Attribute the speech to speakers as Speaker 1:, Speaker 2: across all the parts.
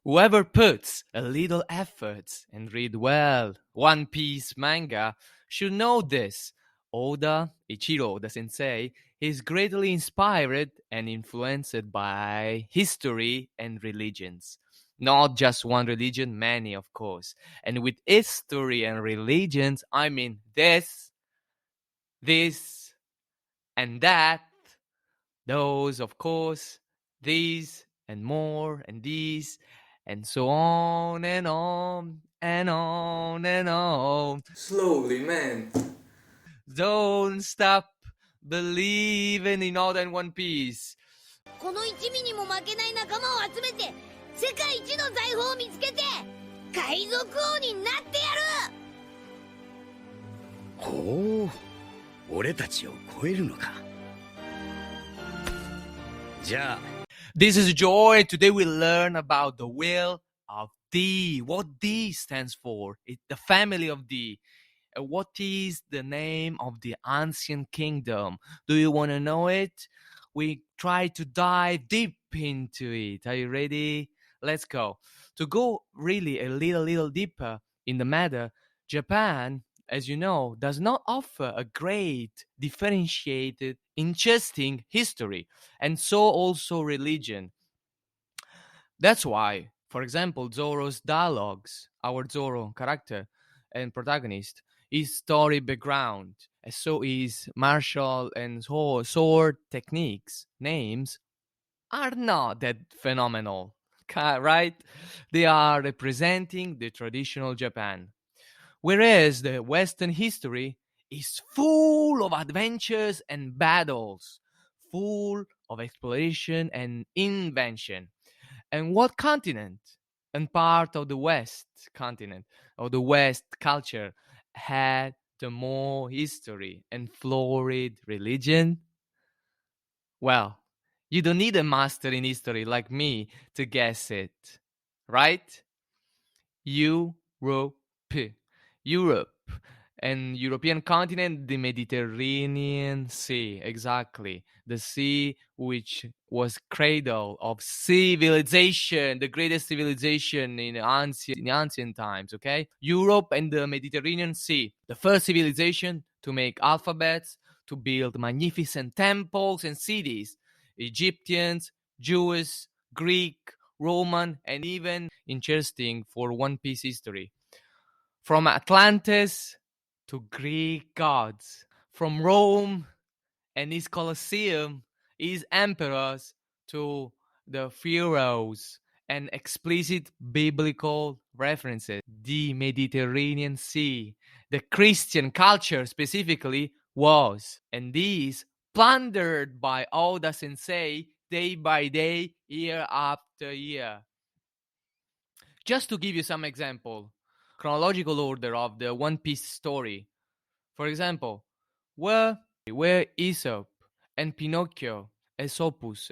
Speaker 1: Whoever puts a little effort and read well One Piece manga should know this. Ichiro, the sensei, is greatly inspired and influenced by history and religions. Not just one religion, many, of course. And with history and religions, I mean this, and that, those, of course, these, and more, and these, and so on, and on, and on, and on. Slowly, man. Don't stop believing in all than One Piece.
Speaker 2: この一味にも負けない仲間を集めて世界一の財宝を見つけて海賊王になってやる。
Speaker 3: ほう、俺たちを超えるのか。じゃあ
Speaker 1: This is Joy. Today we learn about the will of D. What D stands for? It's the family of D. What is the name of the ancient kingdom? Do you want to know it? We try to dive deep into it. Are you ready? Let's go. To go really a little deeper in the matter, Japan, as you know, does not offer a great, differentiated, interesting history, and so also religion. That's why, for example, Zoro's dialogues, our Zoro character and protagonist, his story background, and so his martial and sword techniques, names, are not that phenomenal, right? They are representing the traditional Japan. Whereas the Western history is full of adventures and battles, full of exploration and invention. And what continent and part of the West continent or the West culture had the more history and florid religion? Well, you don't need a master in history like me to guess it, right? Europe. And European continent, the Mediterranean Sea, exactly. The sea which was cradle of civilization, the greatest civilization in ancient times, okay? Europe and the Mediterranean Sea, the first civilization to make alphabets, to build magnificent temples and cities. Egyptians, Jewish, Greek, Roman, and even interesting for One Piece history. From Atlantis to Greek gods, from Rome and its Colosseum, its emperors, to the pharaohs and explicit biblical references. The Mediterranean Sea, the Christian culture specifically, was, and is, plundered by Oda Sensei day by day, year after year. Just to give you some example, chronological order of the One Piece story. For example, where Aesop and Pinocchio, Aesopus,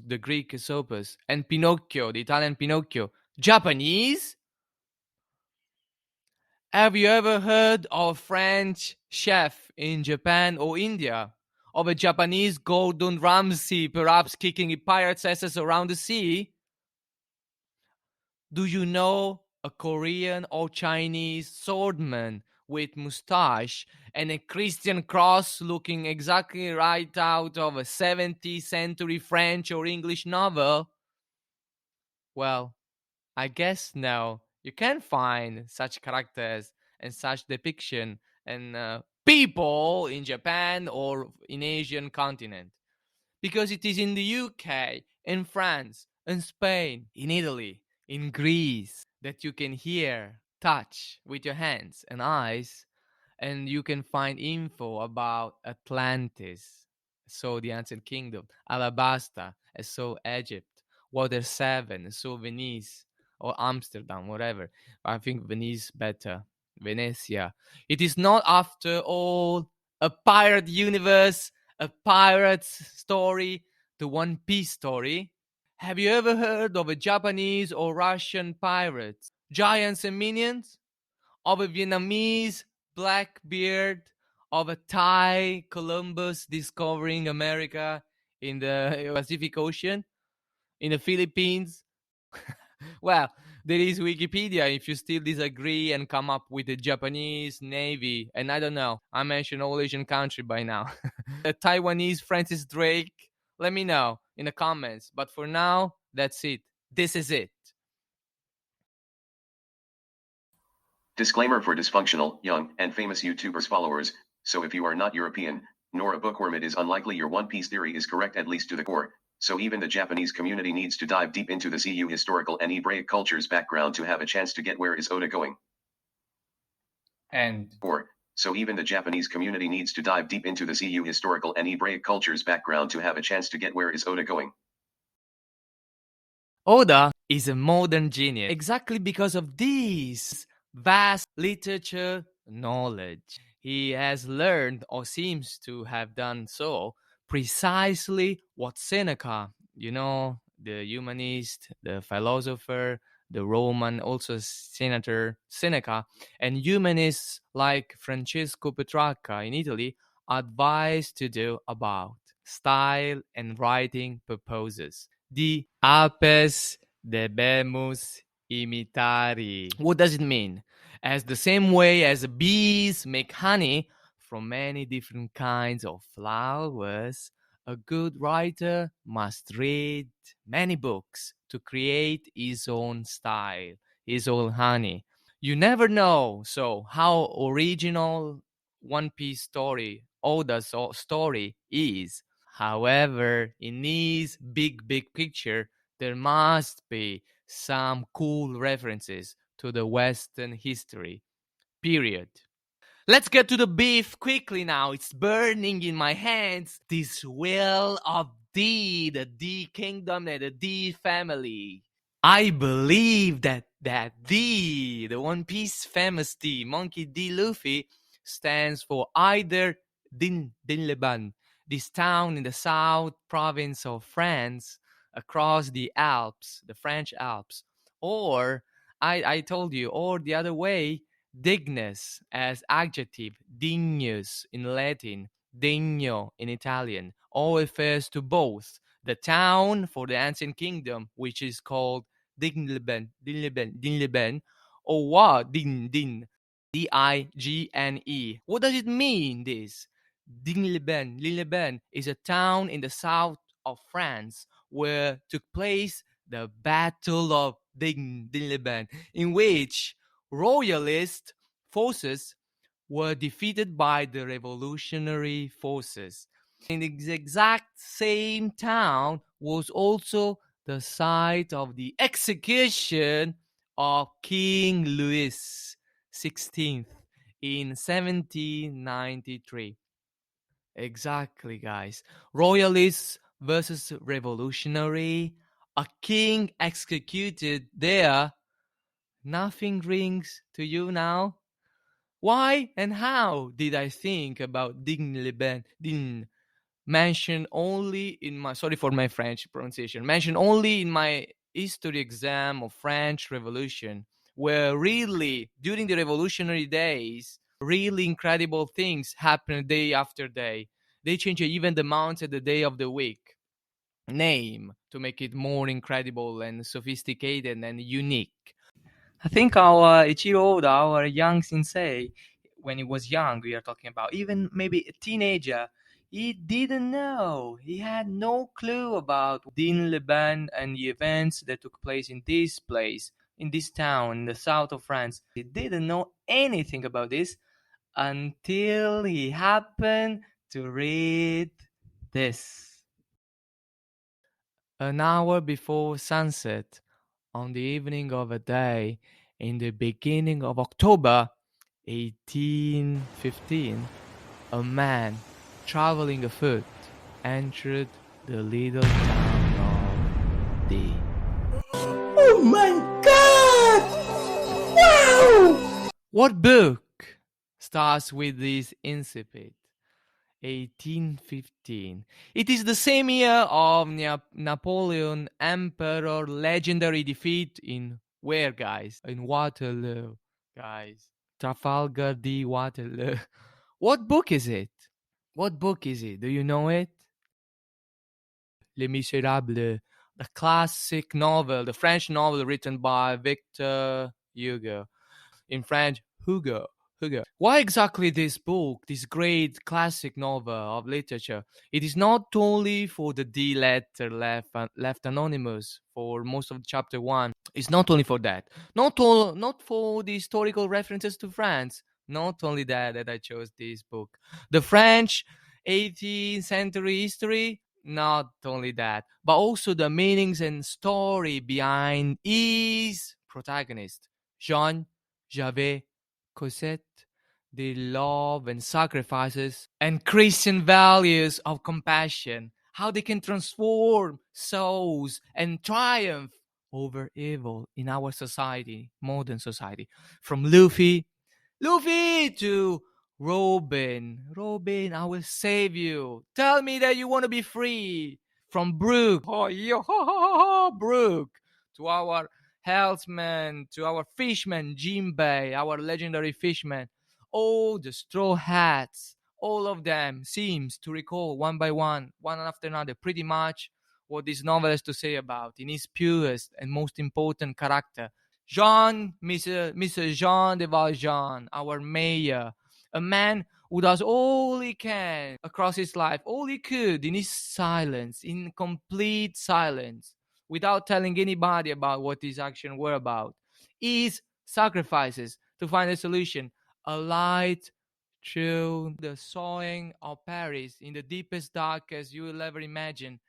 Speaker 1: the Greek Aesopus, and Pinocchio, the Italian Pinocchio, Japanese? Have you ever heard of a French chef in Japan or India? Of a Japanese Gordon Ramsay perhaps kicking pirates' asses around the sea? Do you know a Korean or Chinese swordman with mustache and a Christian cross looking exactly right out of a 17th century French or English novel? Well, I guess no. You can find such characters and such depiction and people in Japan or in Asian continent. Because it is in the UK, in France, in Spain, in Italy, in Greece that you can hear, touch with your hands and eyes, and you can find info about Atlantis, so the ancient kingdom, Alabasta, so Egypt, Water 7, so Venice, or Amsterdam, whatever. I think Venice better. Venezia. It is not, after all, a pirate universe, a pirate's story, the One Piece story. Have you ever heard of a Japanese or Russian pirates, giants and minions? Of a Vietnamese Blackbeard? Of a Thai Columbus discovering America in the Pacific Ocean? In the Philippines? Well, there is Wikipedia if you still disagree and come up with the Japanese Navy. And I don't know, I mentioned all Asian country by now. The Taiwanese Francis Drake, let me know in the comments. But for now, that's it. This is it.
Speaker 4: Disclaimer for dysfunctional, young, and famous YouTubers followers, so if you are not European, nor a bookworm, it is unlikely your One Piece theory is correct, at least to the core. So even the Japanese community needs to dive deep into the CU historical and Hebraic culture's background to have a chance to get where is Oda going.
Speaker 1: And
Speaker 4: So even the Japanese community needs to dive deep into the CU historical and Hebraic culture's background to have a chance to get where is Oda going.
Speaker 1: Oda is a modern genius exactly because of this vast literature knowledge. He has learned, or seems to have done so, precisely what Seneca, the humanist, the philosopher, the Roman, also senator Seneca, and humanists like Francesco Petrarca in Italy advised to do about style and writing purposes. The apes debemus imitari. What does it mean? As the same way as bees make honey from many different kinds of flowers, a good writer must read many books to create his own style, his own honey. You never know, so how original One Piece story, Oda's story is. However, in his big picture, there must be some cool references to the Western history. Period. Let's get to the beef quickly now. It's burning in my hands. This will of D, the D kingdom and the D family. I believe that D, the One Piece famous D, Monkey D. Luffy, stands for either Dinleban, this town in the south province of France, across the Alps, the French Alps, or I told you, or the other way, dignus as adjective, dignus in Latin, degno in Italian, all refers to both the town for the ancient kingdom, which is called Dinleben, or what? Din, Digne. What does it mean, this? Dinleben is a town in the south of France where took place the Battle of Dinleben, in which royalist forces were defeated by the revolutionary forces. In the exact same town was also the site of the execution of King Louis XVI in 1793. Exactly, guys. Royalists versus revolutionary. A king executed there. Nothing rings to you now? Why and how did I think about Din mentioned only in my, sorry for my French pronunciation, mentioned only in my history exam of French Revolution, where really during the revolutionary days, really incredible things happen day after day. They change even the month and the day of the week name to make it more incredible and sophisticated and unique. I think our Ichiro Oda, our young sensei, when he was young, we are talking about, even maybe a teenager, he didn't know. He had no clue about Din Leban and the events that took place in this place, in this town, in the south of France. He didn't know anything about this until he happened to read this. An hour before sunset, on the evening of a day in the beginning of October 1815, a man traveling afoot entered the little town of D.
Speaker 5: Oh my God! Wow!
Speaker 1: What book starts with this incipit? 1815. It is the same year of Napoleon Emperor legendary defeat in where, guys? In Waterloo, guys. Trafalgar D. Waterloo. What book is it? What book is it? Do you know it? Les Misérables the classic novel, the French novel written by Victor Hugo. In French, Hugo. Why exactly this book, this great classic novel of literature? It is not only for the D letter left anonymous for most of chapter 1. It's not only for that. Not for the historical references to France. Not only that I chose this book. The French 18th century history, not only that, but also the meanings and story behind his protagonist, Jean, Javert, Cosette, the love and sacrifices and Christian values of compassion, how they can transform souls and triumph over evil in our society, modern society. From Luffy to Robin, I will save you. Tell me that you want to be free. From Brooke, Brooke, to our helmsman, to our fishman, Jinbei, our legendary fishman. All the straw hats, all of them seems to recall one by one after another, pretty much what this novel has to say about in his purest and most important character, Mr. Jean de Valjean, our mayor, a man who does all he can across his life, all he could in his silence, in complete silence, without telling anybody about what his actions were about. His sacrifices to find a solution, a light through the sawing of Paris in the deepest darkest you will ever imagine.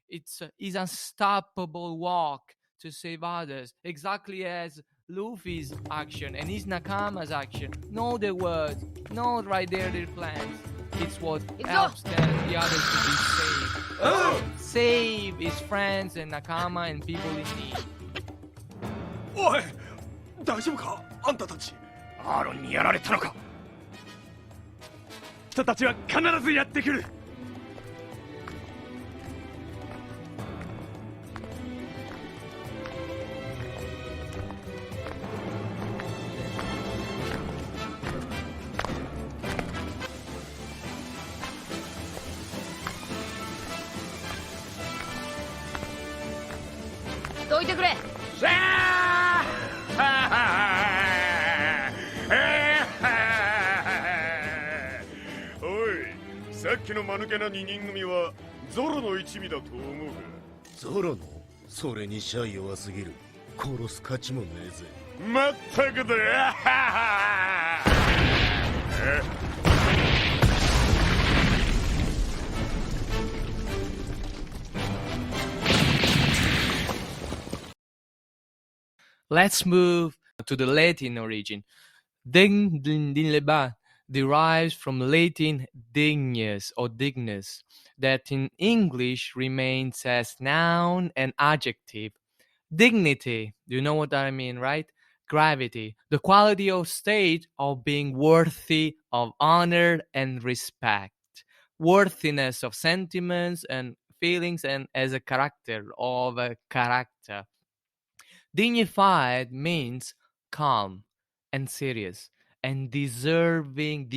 Speaker 1: It's his unstoppable walk to save others, exactly as Luffy's action and his Nakama's action. Know their words, know right there their plans. It's what helps them, the others to be saved. Save his friends and Nakama and people in need.
Speaker 6: おい、大丈夫か、あんたたち。アーロンにやられたのか。人たちは必ずやってくる。
Speaker 2: どいてくれ。
Speaker 6: おい、さっきの間抜けな二人組はゾロの一味だと思うが。
Speaker 3: ゾロのそれにシャイ弱すぎる。殺す価値もねえぜ。
Speaker 6: まったくだ。
Speaker 1: Let's move to the Latin origin. Dignileba derives from Latin dignus or dignus, that in English remains as noun and adjective. Dignity, you know what I mean, right? Gravity, the quality or state of being worthy of honor and respect. Worthiness of sentiments and feelings and as a character of a character. Dignified means calm and serious and deserving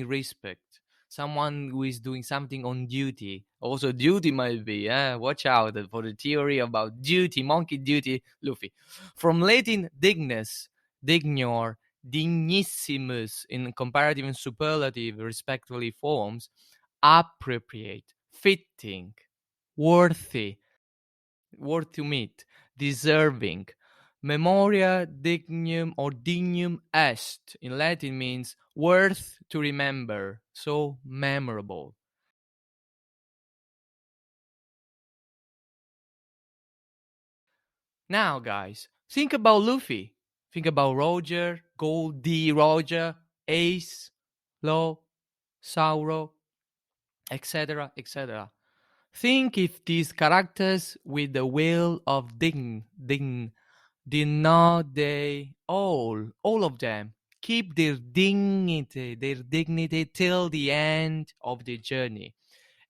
Speaker 1: respect. Someone who is doing something on duty. Also, duty might be, watch out for the theory about duty, monkey duty, Luffy. From Latin dignus, dignor, dignissimus in comparative and superlative respectively forms, appropriate, fitting, worthy, worth to meet, deserving. Memoria dignum or dignum est in Latin means worth to remember, so memorable. Now, guys, think about Luffy. Think about Roger, Gold D Roger, Ace, Law, Sauro, etc., etc. Think if these characters with the will of did not they all of them keep their dignity till the end of the journey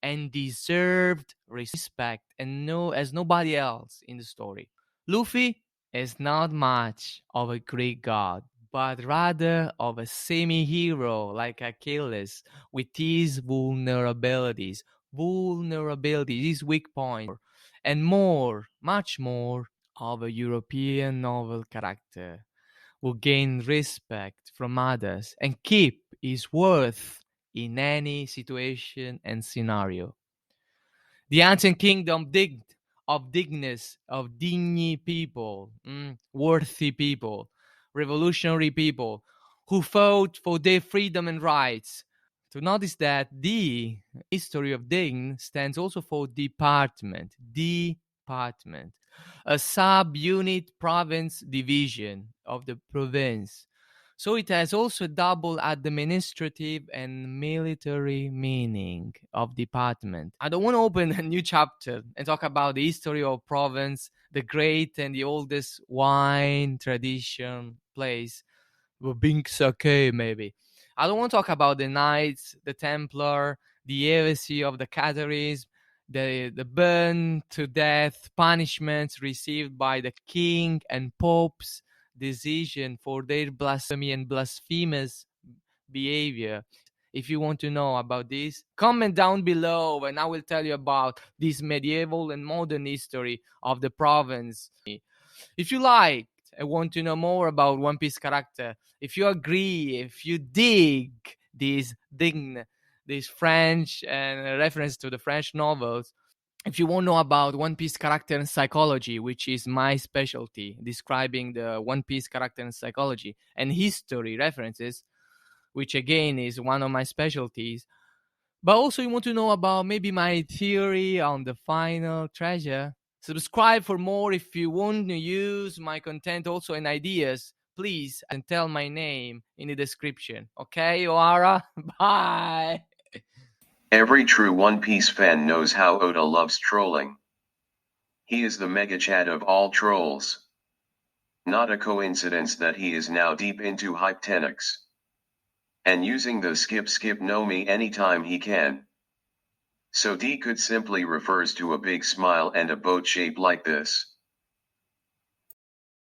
Speaker 1: and deserved respect and as nobody else in the story. Luffy is not much of a Greek god, but rather of a semi-hero like Achilles with his vulnerabilities, his weak points, and more, much more, of a European novel character will gain respect from others and keep his worth in any situation and scenario. The ancient kingdom digged of digness, of digny people, worthy people, revolutionary people who fought for their freedom and rights. To notice that the history of Ding stands also for department, a sub-unit province division of the province. So it has also a double administrative and military meaning of department. I don't want to open a new chapter and talk about the history of province, the great and the oldest wine tradition place, being sake maybe. I don't want to talk about the Knights, the Templar, the heresy of the Catharism, the burn to death punishments received by the king and popes decision for their blasphemy and blasphemous behavior. If you want to know about this, comment down below and I will tell you about this medieval and modern history of the province. If you like and want to know more about One Piece character, if you agree, if you dig this French and reference to the French novels, if you want to know about One Piece character and psychology, which is my specialty, describing the One Piece character and psychology, and history references, which again is one of my specialties, but also you want to know about maybe my theory on the final treasure, subscribe for more. If you want to use my content also and ideas, please, and tell my name in the description. Okay, Ohara? Bye!
Speaker 4: Every true One Piece fan knows how Oda loves trolling. He is the mega chat of all trolls. Not a coincidence that he is now deep into hyptenics. And using the skip no me anytime he can. So D could simply refers to a big smile and a boat shape like this.